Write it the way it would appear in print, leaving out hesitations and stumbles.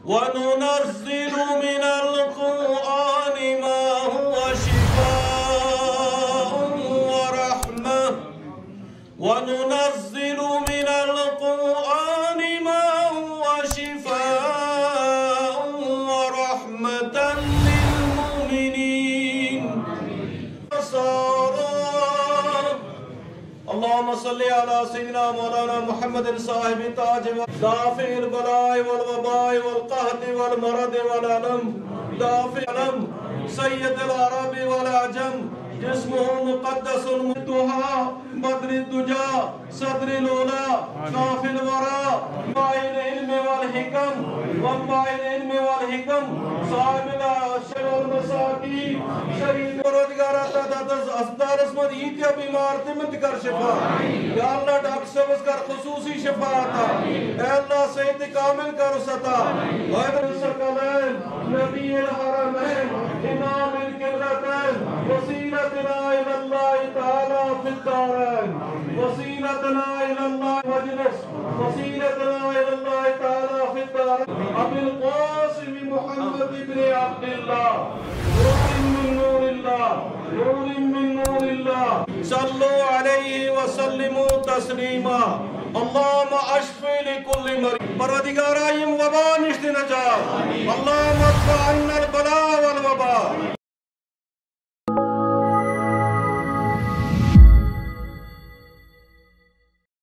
وننزل من القرآن ما هو شفاء ورحمة وننزل من القرآن ما هو شفاء ورحمة للمؤمنين. اللهم صل على سيدنا مولانا محمد صاحب التاج دافع البلاء والوباء والقهط والمرض والألم دافع الألم سيد العرب والعجم جسمه مقدس الضحى بدر الدجى صدر الأولى كاف الورى منبع العلم والحكم منبع العلم والحكم صاحب العشر والمساكين شهيد रोजगार अस्पताल इसमें ईतिया बीमार तिमत कर शिफा या अल्लाह डॉक्टर साहब कर खुसूसी शिफा अता ऐ अल्लाह सेहत कामिल कर सता वैद सकलैन नबी अल हरमैन इमाम अल किबलतैन वसीलतना इलल्लाह तआला फिद दारैन वसीलतना इलल्लाह मजलिस वसीलतना इलल्लाह तआला फिद दारैन अबुल कासिम मुहम्मद इब्न अब्दुल्लाह नूर मिन नूरिल्लाह सल्लु अलैहि वसल्लिमु तस्लीमा अल्लाहुम्मा अश्फि लिकुल्लि मरीद परवरदिगारा यम वबा निश्ति नजात अल्लाहुम्मा अत्बअ अन्नल बला